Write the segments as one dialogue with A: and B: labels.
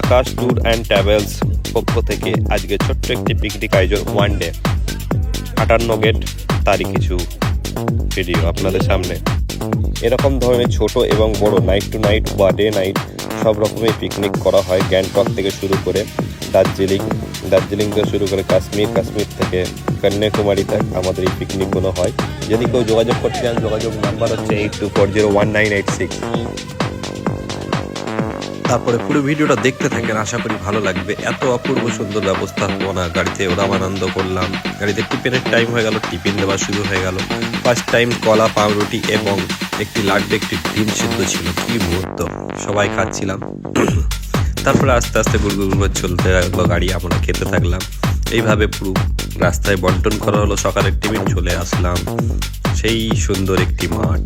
A: Akash tour and travels পক্ষ থেকে আজকে ছোট্ট একটি পিকনিক আয়োজন ওয়ান ডে 58 গেট তারই কিছু ভিডিও আপনাদের সামনে। এরকম ধরনের ছোট এবং বড় নাইট টু নাইট বা ডে নাইট সব রকমের পিকনিক করা হয়। গ্যাংটক থেকে শুরু করে দার্জিলিং থেকে শুরু করে কাশ্মীর থেকে কন্যাকুমারী তক আমাদের এই পিকনিকগুলো হয়। যদি কেউ যোগাযোগ করতে চান, যোগাযোগ নাম্বার হচ্ছে 82401986।
B: তারপরে পুরো ভিডিওটা দেখতে থাকেন, আশা করি ভালো লাগবে। এত অপূর্ব সুন্দর ব্যবস্থাপনা, গাড়িতে ওরাম আনন্দ করলাম। গাড়িতে টিফিনের টাইম হয়ে গেল, টিফিন দেওয়া শুরু হয়ে গেল। ফার্স্ট টাইম কলা পাউরুটি এবং একটি লাড্ডু, একটি ডিম সিদ্ধ ছিল। কি মুহূর্ত, সবাই খাচ্ছিলাম। তারপরে আস্তে আস্তে গুড়গুড় চলতে লাগলো গাড়ি, আমরা খেতে থাকলাম। এইভাবে পুরো রাস্তায় বন্টন করা হলো। সকালের টিফিন চলে আসলাম সেই সুন্দর একটি মাঠ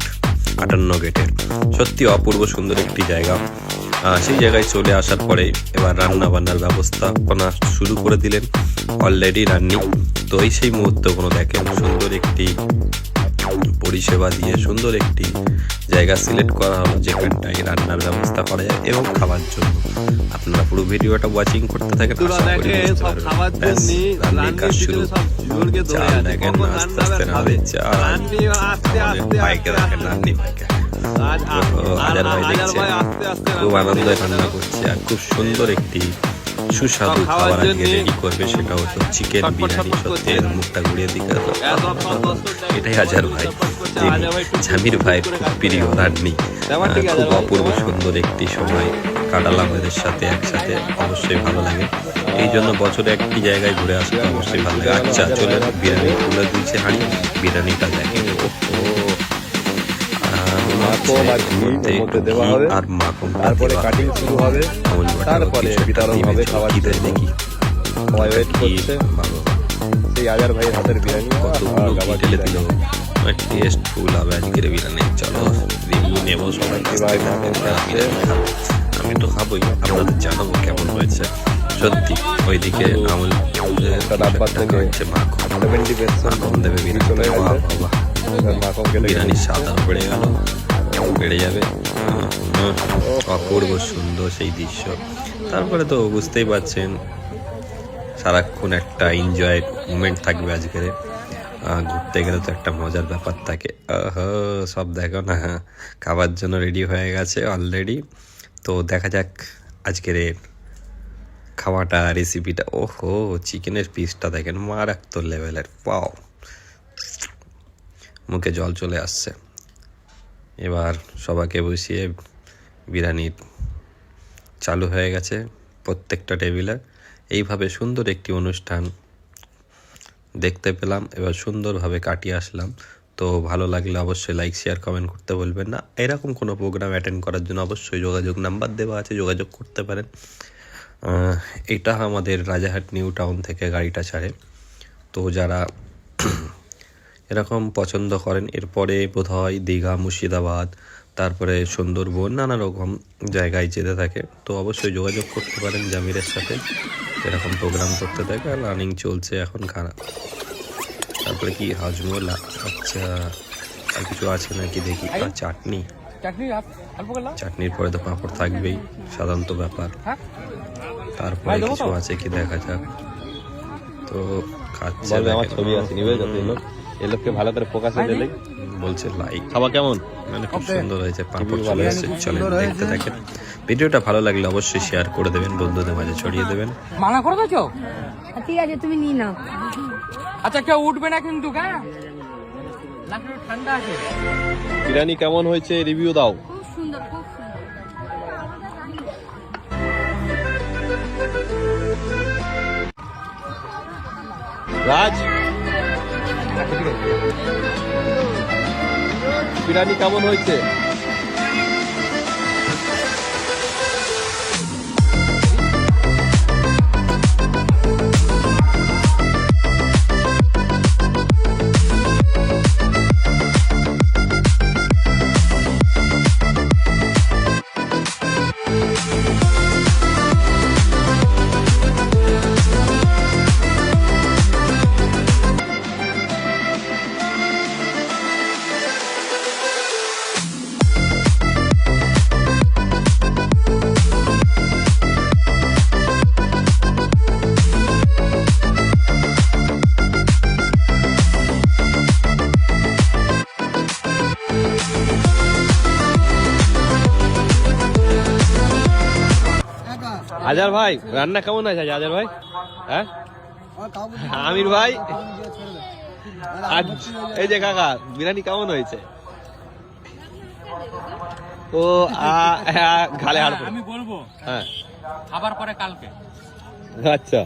B: 58 গেটের। সত্যি অপূর্ব সুন্দর একটি জায়গা। সেই জায়গায় চলে আসার পরে এবার রান্না বান্নার ব্যবস্থাপনা শুরু করে দিলেন। অলরেডি রান্নি তো এই সেই মুহূর্তগুলো দেখেন, সুন্দর একটি পরিষেবা দিয়ে সুন্দর একটি জায়গা সিলেক্ট করা হলো যেখানটায় রান্নার ব্যবস্থা করা যায় এবং খাবার জন্য। আপনারা পুরো ভিডিওটা ওয়াচিং করতে থাকেন, আশা করি বুঝতে পারবেন। রান্নার কাজ শুরু। চাল দেখেন আস্তে আস্তে নামে, চাল ভাইকে দেখেন, রান্নি ভাইকে আজার ভাই দেখছে খুব আনন্দে রান্না করছে। আর খুব সুন্দর একটি সুস্বাদু খাবার আজকে রেডি করবে, সেটা হতো চিকেন বিরিয়ানি। সত্যি মুখটা ঘুরিয়ে দিকে, এটাই আজার ভাই, জামির ভাইয়ের খুব প্রিয় রান্নি। খুব অপূর্ব সুন্দর একটি সময় কাটালাম এদের সাথে একসাথে, অবশ্যই ভালো লাগে। এই জন্য বছরে একটি জায়গায় ঘুরে আসতে অবশ্যই ভালো লাগে। আচ্ছা চলে বিরিয়ানি তুলে দিচ্ছে হাঁড়ি, বিরিয়ানিটা দেখেন আর মাখন,
A: তারপরে কাটিং শুরু হবে, তারপরে বিতরণ হবে খাবার দেখি সবাই ওয়েট করছে। সেই আজার ভাইয়ের হাতের বিরিয়ানি
B: কতগুলো ঢেলে দিল, টেস্টফুল হবে আজকের বিরিয়ানি। চলো রিভিউ নেব সবাই। আমি তো খাবোই, আপনাদের জানাবো কেমন হয়েছে। সত্যি ওইদিকে আমুল মাখন দেবে বিরিয়ানির স্বাদ আরো বেড়ে যাবে। অপূর্ব সুন্দর সেই দৃশ্য। তারপরে তো বুঝতেই পারছেন সারাক্ষণ একটা এনজয় মুমেন্ট থাকবে আজকের। ঘুরতে গেলে তো একটা মজার ব্যাপার থাকে। সব দেখো না, খাবার জন্য রেডি হয়ে গেছে অলরেডি। তো দেখা যাক আজকের খাওয়াটা, রেসিপিটা। ওহো, চিকেনের পিসটা দেখেন মারাত্মক লেভেলের। পাও, মুখে জল চলে আসছে। এবার সবাইকে বসিয়ে বিরিয়ানি চালু হয়ে গেছে প্রত্যেকটা টেবিলে। এইভাবে সুন্দর একটি অনুষ্ঠান দেখতে পেলাম, এবার সুন্দরভাবে কাটিয়ে আসলাম। তো ভালো লাগলে অবশ্যই লাইক শেয়ার কমেন্ট করতে বলবেন না। এরকম কোনো প্রোগ্রাম অ্যাটেন্ড করার জন্য অবশ্যই যোগাযোগ নাম্বার দেওয়া আছে, যোগাযোগ করতে পারেন। এটা আমাদের রাজারহাট নিউ টাউন থেকে গাড়িটা ছাড়ে। তো যারা এরকম পছন্দ করেন, এরপরে বোধহয় দীঘা, মুর্শিদাবাদ, তারপরে সুন্দরবন, নানা রকম জায়গায় যেতে থাকে। তো অবশ্যই যোগাযোগ করতে পারেন জামিরের সাথে। এরকম প্রোগ্রাম করতে থাকে। আর রানিং চলছে এখন খারাপ। তারপরে কি হাজমোলা, আচ্ছা আর কিছু আছে নাকি দেখি। আর চাটনির পরে তো পাঁপড় থাকবেই, সাধারণত ব্যাপার। তারপরে কিছু আছে কি দেখা যাক। তো খাচ্ছে,
A: আমার ছবি আছে এই লোককে ভালো করে ফোকাসে দিলেই
B: বলছে লাইক।
A: খাওয়া কেমন,
B: মানে খুব সুন্দর হয়েছে, পাঁপড় চলে এসেছে। চলেন দেখতে থাকেন। ভিডিওটা ভালো লাগলে অবশ্যই শেয়ার করে দেবেন, বন্ধুদের মাঝে ছড়িয়ে দেবেন।
C: মানা করে দিয়েছো?
D: ঠিক আছে, তুমি নিয়ে নাও।
C: আচ্ছা কেউ উঠবে না কিন্তু, হ্যাঁ ঠান্ডা আছে।
A: বিরিয়ানি কেমন হয়েছে রিভিউ দাও।
D: খুব সুন্দর, খুব সুন্দর।
A: রাজ, বিরিয়ানি কেমন হয়েছে? আজার ভাই রান্না কেমন আছে আজার ভাই? হ্যাঁ আমির ভাই আজ এই যে কাকা বিরিয়ানি কেমন হয়েছে? ও ঘালে হাড়
C: আমি বলবো
A: হ্যাঁ
C: খাবার পরে কালকে।
A: আচ্ছা